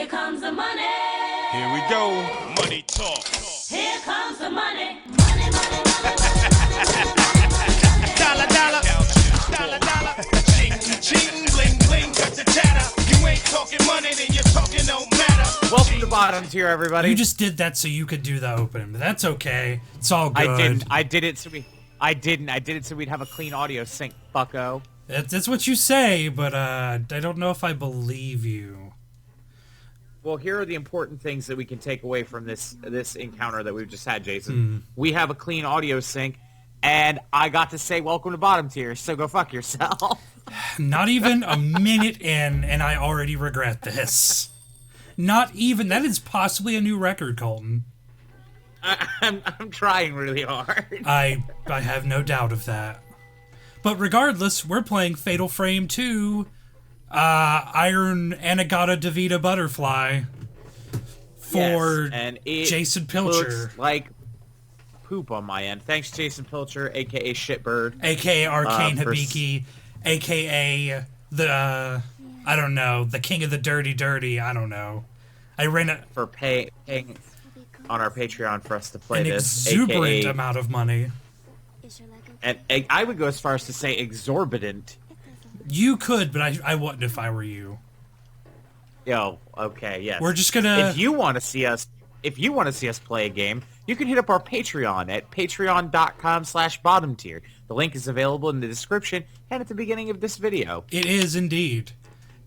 comes the money. Here we go. Money talk. Here comes the money. Money, money, money. Dollar, dollar. Dollar, dollar. Cheating, cheating, bling, bling, cut the chatter. You ain't talking money, then you're talking no matter. Welcome to Bottom Tier, everybody. You just did that so you could do the opening, but that's okay. It's all good. I didn't. I did it so we'd have a clean audio sync, bucko. That's what you say, but I don't know if I believe you. Well, here are the important things that we can take away from this encounter that we've just had, Jason. We have a clean audio sync, and I got to say welcome to Bottom Tier, so go fuck yourself. Not even a minute in, and I already regret this. Not even. That is possibly a new record, Colton. I'm trying really hard. I have no doubt of that. But regardless, we're playing Fatal Frame 2, Iron Anagata Davida Butterfly for yes, and it Jason Pilcher. Looks like poop on my end. Thanks, Jason Pilcher, a.k.a. Shitbird. A.k.a. Arcane Hibiki, a.k.a. the, I don't know, the King of the Dirty, I don't know. I ran it for paying on our Patreon for us to play an this. exuberant AKA, amount of money. And I would go as far as to say exorbitant. You could, but I wouldn't if I were you. Yo, okay, yes. We're just gonna. If you want to see us play a game, you can hit up our Patreon at patreon.com/bottomtier. The link is available in the description and at the beginning of this video. It is indeed.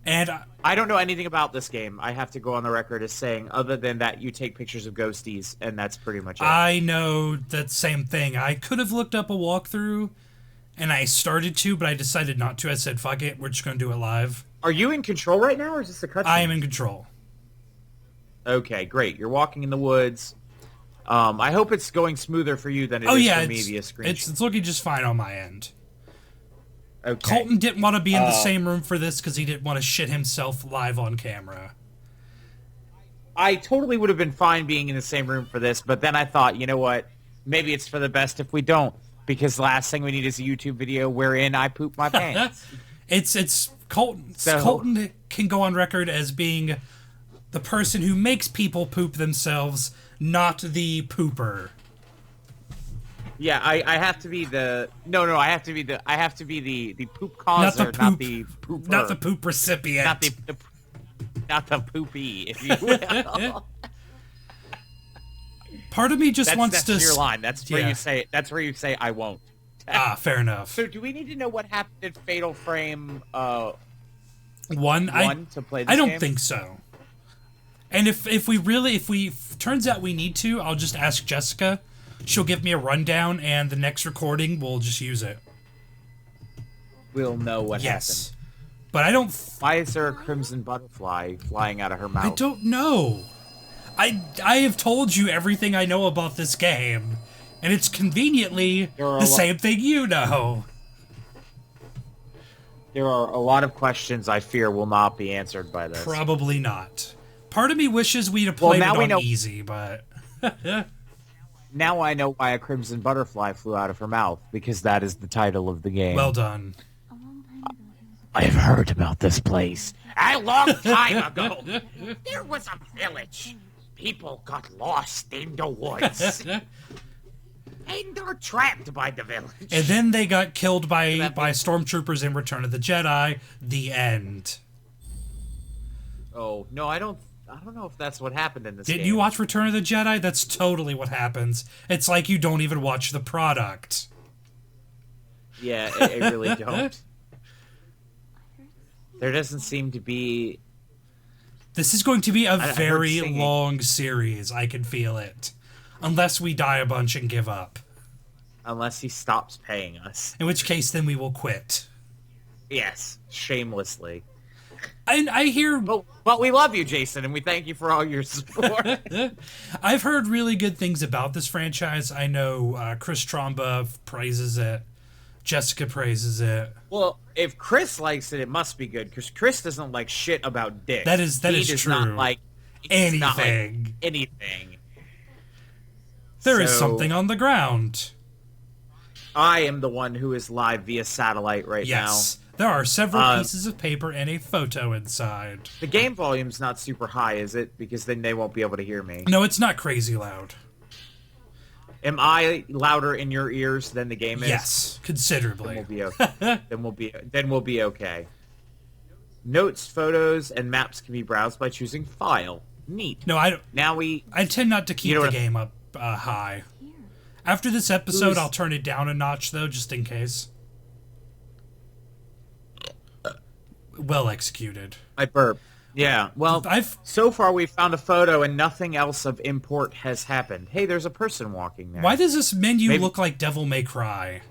And I don't know anything about this game. I have to go on the record as saying, other than that you take pictures of ghosties, and that's pretty much it. I know that same thing. I could have looked up a walkthrough, and I started to, but I decided not to. I said, fuck it, we're just going to do it live. Are you in control right now, or is this a cutscene? I am in control. Okay, great. You're walking in the woods. I hope it's going smoother for you than it is for me via screen. It's looking just fine on my end. Okay. Colton didn't want to be in the same room for this because he didn't want to shit himself live on camera. I totally would have been fine being in the same room for this, but then I thought, you know what? Maybe it's for the best if we don't, because the last thing we need is a YouTube video wherein I poop my pants. It's Colton. Colton can go on record as being the person who makes people poop themselves, not the pooper. Yeah, I have to be the I have to be the poop causer, not the pooper. Not the poop recipient. Not the poopy, if you will. Part of me just wants to. That's your line. That's where you say. That's where you say I won't. Fair enough. So, do we need to know what happened in Fatal Frame One to play this I don't game? think so. And if turns out we need to, I'll just ask Jessica. She'll give me a rundown, and the next recording we'll just use it. We'll know what yes. happened. But I don't. Why is there a crimson butterfly flying out of her mouth? I don't know. I have told you everything I know about this game, and it's conveniently the same thing you know. There are a lot of questions I fear will not be answered by this. Probably not. Part of me wishes we'd have played it on easy, but... Now I know why a crimson butterfly flew out of her mouth, because that is the title of the game. Well done. I've heard about this place. A long time ago, there was a village. People got lost in the woods. And they're trapped by the village. And then they got killed by stormtroopers in Return of the Jedi. The end. Oh, no, I don't know if that's what happened in this game. Didn't you watch Return of the Jedi? That's totally what happens. It's like you don't even watch the product. Yeah, I really don't. There doesn't seem to be... This is going to be a very long series. I can feel it. Unless we die a bunch and give up. Unless he stops paying us. In which case, then we will quit. Yes, shamelessly. And I hear... But we love you, Jason, and we thank you for all your support. I've heard really good things about this franchise. I know Chris Tromba praises it. Jessica praises it. Well, if Chris likes it, it must be good, because Chris doesn't like shit about dick. That is true. Not like anything. Not like anything. There is something on the ground. I am the one who is live via satellite right now. Yes. There are several pieces of paper and a photo inside. The game volume's not super high, is it? Because then they won't be able to hear me. No, it's not crazy loud. Am I louder in your ears than the game is? Yes, considerably. Then we'll be okay. then we'll be okay. Notes, photos, and maps can be browsed by choosing File. Neat. No, I don't. Now I tend not to keep You know the what- game up high. After this episode, I'll turn it down a notch, though, just in case. Well executed. I burp. Yeah, well, so far we've found a photo and nothing else of import has happened. Hey, there's a person walking there. Why does this menu look like Devil May Cry?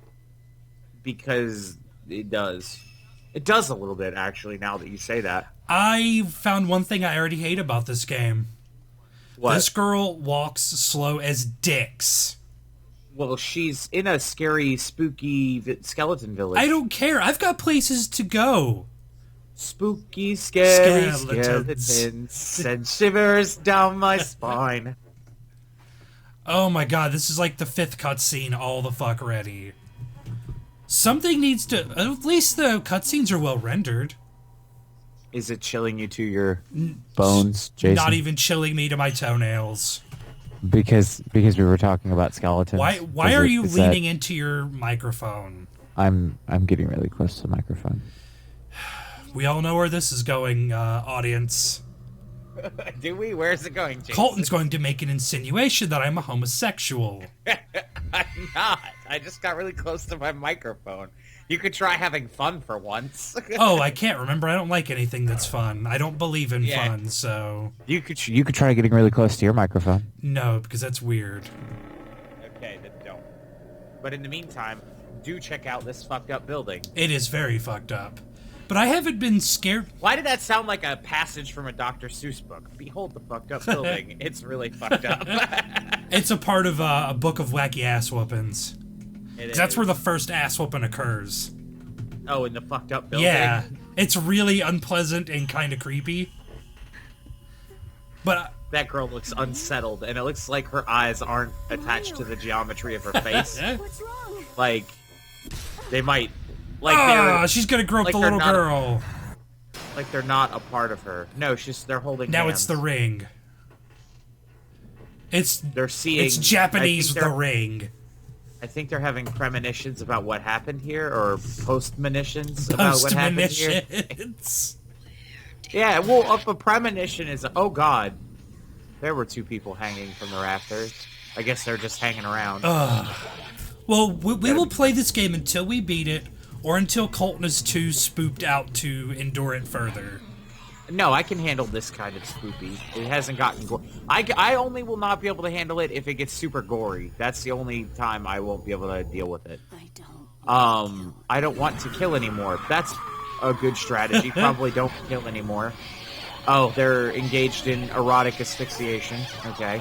Because it does. It does a little bit, actually, now that you say that. I found one thing I already hate about this game. What? This girl walks slow as dicks. Well, she's in a scary, spooky skeleton village. I don't care. I've got places to go. Spooky, scary Skeletons. skeletons send shivers down my spine. Oh my god, this is like the 5th cutscene all the fuck ready. Something needs to... At least the cutscenes are well rendered. Is it chilling you to your bones, Jason? Not even chilling me to my toenails. Because we were talking about skeletons. Why are you leaning into your microphone? I'm getting really close to the microphone. We all know where this is going, audience. Do we? Where's it going, Jason? Colton's going to make an insinuation that I'm a homosexual. I'm not. I just got really close to my microphone. You could try having fun for once. Oh, I can't remember. I don't like anything that's fun. I don't believe in fun, so... You could try getting really close to your microphone. No, because that's weird. Okay, then don't. But in the meantime, do check out this fucked up building. It is very fucked up. But I haven't been scared... Why did that sound like a passage from a Dr. Seuss book? Behold the fucked up building. It's really fucked up. It's a part of a book of wacky ass whoopings. It That's is. where the first ass whooping occurs. Oh, in the fucked up building? Yeah. It's really unpleasant and kind of creepy. But... That girl looks unsettled, and it looks like her eyes aren't attached to the geometry of her face. What's wrong? Like, they might... Like she's gonna grow up like the they're little not- girl. Like they're not a part of her. No, they're holding Now hands. it's the ring. They're seeing... It's Japanese I think The they're- Ring. I think they're having premonitions about what happened here, or post-monitions about what happened here. Post-monitions. Yeah, well, if a premonition is... Oh, God. There were 2 people hanging from the rafters. I guess they're just hanging around. Well, we will play this game until we beat it, or until Colton is too spooked out to endure it further. No, I can handle this kind of spoopy. It hasn't gotten gory. I only will not be able to handle it if it gets super gory. That's the only time I won't be able to deal with it. I don't. I don't want to kill anymore. That's a good strategy. Probably don't kill anymore. Oh, they're engaged in erotic asphyxiation. Okay.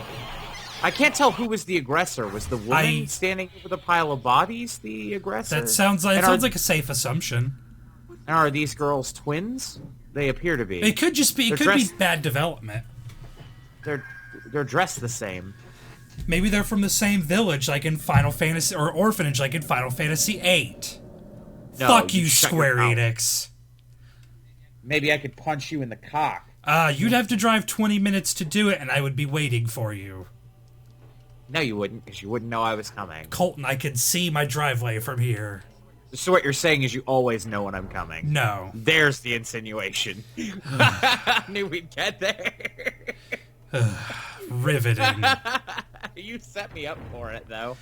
I can't tell who was the aggressor. Was the woman standing over the pile of bodies the aggressor? That sounds like a safe assumption. And are these girls twins? They appear to be. It could just be. It They're could be dressed- bad development. They're dressed the same. Maybe they're from the same village, like in Final Fantasy, or orphanage, like in Final Fantasy VIII. No, Fuck you, shut Square your mouth. Enix. Maybe I could punch you in the cock. You'd have to drive 20 minutes to do it, and I would be waiting for you. No, you wouldn't, because you wouldn't know I was coming. Colton, I can see my driveway from here. So what you're saying is you always know when I'm coming. No. There's the insinuation. I knew we'd get there. Riveting. You set me up for it, though.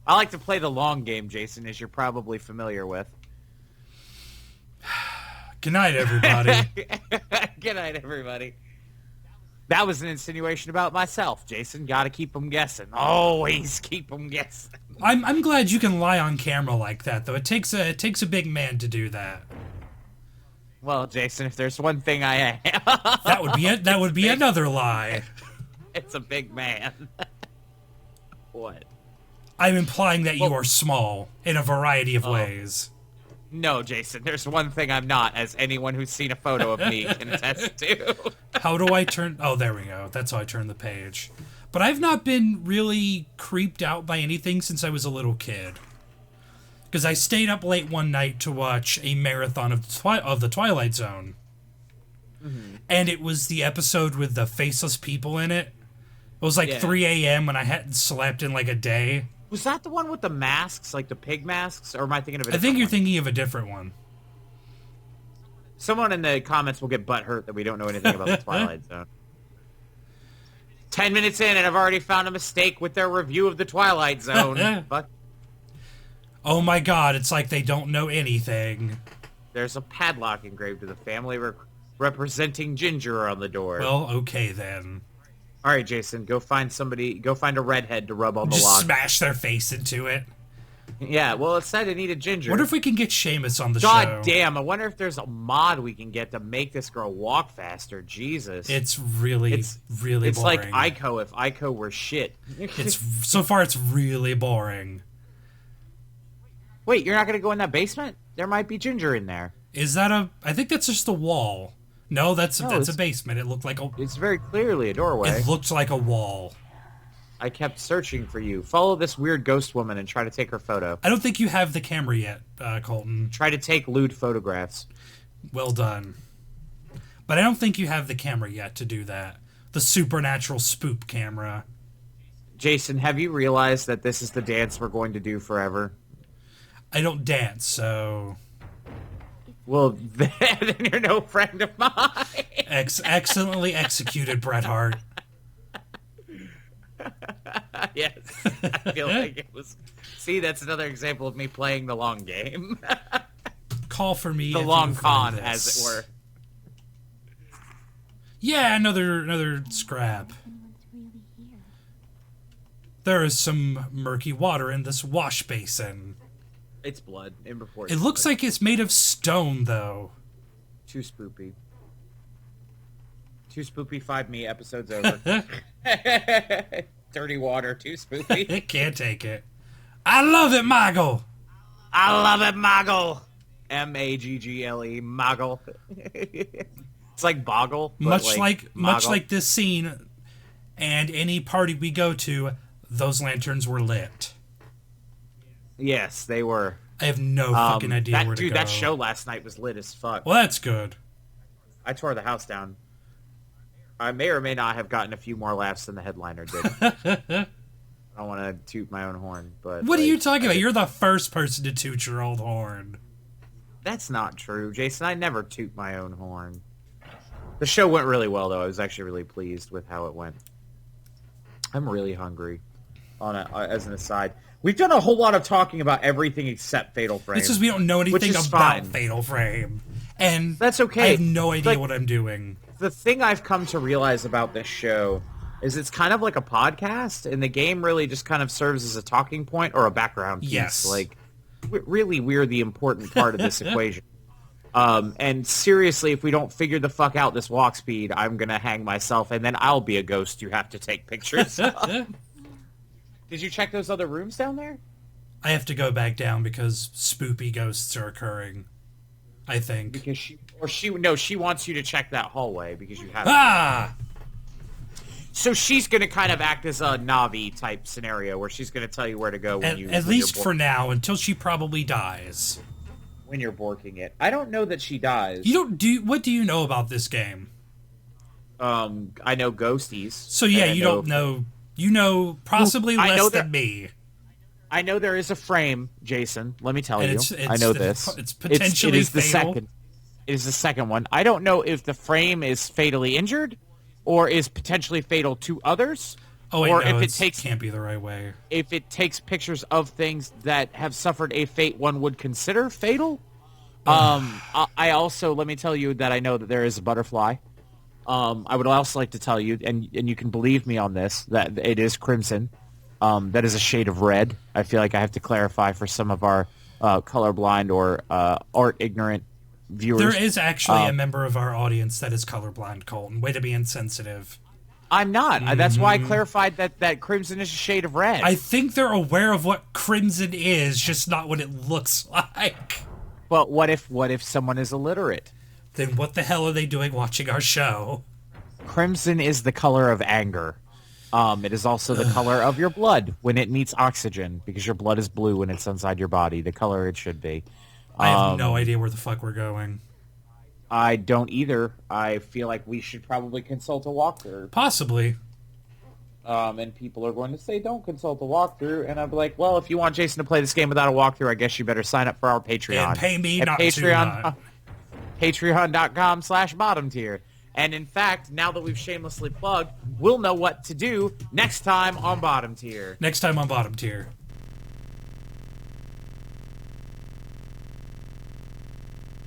I like to play the long game, Jason, as you're probably familiar with. Good night, everybody. Good night, everybody. That was an insinuation about myself, Jason. Gotta keep them guessing. Always keep them guessing. I'm glad you can lie on camera like that, though. It takes a big man to do that. Well, Jason, if there's one thing I am, That would be another lie. it's a big man. What? I'm implying that you are small in a variety of ways. No, Jason, there's one thing I'm not, as anyone who's seen a photo of me can attest to. How do I turn... Oh, there we go. That's how I turn the page. But I've not been really creeped out by anything since I was a little kid. Because I stayed up late one night to watch a marathon of the Twilight Zone. And it was the episode with the faceless people in it. It was like 3 a.m. when I hadn't slept in like a day. Was that the one with the masks, like the pig masks? Or am I thinking of a I different think you're one? thinking of a different one. Someone in the comments will get butthurt that we don't know anything about the Twilight Zone. 10 minutes in, and I've already found a mistake with their review of the Twilight Zone. But Oh my god, it's like they don't know anything. there's a padlock engraved to the family representing Ginger on the door. Well, okay then. All right, Jason, go find a redhead to rub on the Just lock. smash their face into it. Yeah, well, it said it needed Ginger. Wonder if we can get Seamus on the show. God damn, I wonder if there's a mod we can get to make this girl walk faster. Jesus. It's really boring. It's like Ico if Ico were shit. So far it's really boring. Wait, you're not going to go in that basement? There might be Ginger in there. Is that I think that's just a wall. No, that's a it's- basement. It looked like a It's very clearly a doorway. It looked like a wall. I kept searching for you. Follow this weird ghost woman and try to take her photo. I don't think you have the camera yet, Colton. Try to take lewd photographs. Well done. But I don't think you have the camera yet to do that. The supernatural spook camera. Jason, have you realized that this is the dance we're going to do forever? I don't dance, so Well, then you're no friend of mine. excellently executed, Bret Hart. Yes, I feel like it was. See, that's another example of me playing the long game. Call for me. The if long you find con, as this. it were. Yeah, another scrap. There is some murky water in this wash basin. It's blood. In before It looks like it's made of stone, though. too spoopy. Too spoopy. 5 me. Episode's over. Dirty water. Too spoopy. It can't take it. I love it, Michael. I love it, Moggle. Maggle. Moggle. It's like Boggle. but Much like Moggle. this scene, and any party we go to, those lanterns were lit. Yes, they were. I have no fucking idea where to Dude, go. that show last night was lit as fuck. Well, that's good. I tore the house down. I may or may not have gotten a few more laughs than the headliner did. I don't want to toot my own horn, but What are you talking about? You're the first person to toot your old horn. That's not true, Jason. I never toot my own horn. The show went really well, though. I was actually really pleased with how it went. I'm really hungry. As an aside, we've done a whole lot of talking about everything except Fatal Frame. It's just we don't know anything is about fine. Fatal Frame. And That's okay. I have no idea Like- what I'm doing. The thing I've come to realize about this show is it's kind of like a podcast, and the game really just kind of serves as a talking point or a background piece. Yes. Like, really, we're the important part of this equation. And seriously, if we don't figure the fuck out this walk speed, I'm going to hang myself, and then I'll be a ghost you have to take pictures of. Did you check those other rooms down there? I have to go back down because spoopy ghosts are occurring. I think. Because she wants you to check that hallway because you have. Ah! So she's going to kind of act as a Navi type scenario where she's going to tell you where to go when At least for now, until she probably dies. when you're borking it. I don't know that she dies. What do you know about this game? I know ghosties. So yeah, you don't know. You know possibly I less know than that- me. I know there is a frame, Jason. Let me tell And you. it's- I know it's- this. it's potentially it is the fatal. second. It is the second one. I don't know if the frame is fatally injured or is potentially fatal to others. Oh wait, or no, if it can't be the right way. if it takes pictures of things that have suffered a fate one would consider fatal. I also, let me tell you that I know that there is a butterfly. I would also like to tell you, and you can believe me on this, that it is crimson. That is a shade of red. I feel like I have to clarify for some of our colorblind or art ignorant viewers. There is actually a member of our audience that is colorblind, Colton. Way to be insensitive. I'm not. That's why I clarified that crimson is a shade of red. I think they're aware of what crimson is, just not what it looks like. But what if someone is illiterate? Then what the hell are they doing watching our show? Crimson is the color of anger. It is also the color of your blood when it meets oxygen, because your blood is blue when it's inside your body, the color it should be. I have no idea where the fuck we're going. I don't either. I feel like we should probably consult a walkthrough. Possibly. And people are going to say, don't consult a walkthrough. And I'll be like, well, if you want Jason to play this game without a walkthrough, I guess you better sign up for our Patreon. And pay me at not Patreon, to. Patreon.com/bottom tier. And in fact, now that we've shamelessly plugged, we'll know what to do next time on Bottom Tier. Next time on Bottom Tier.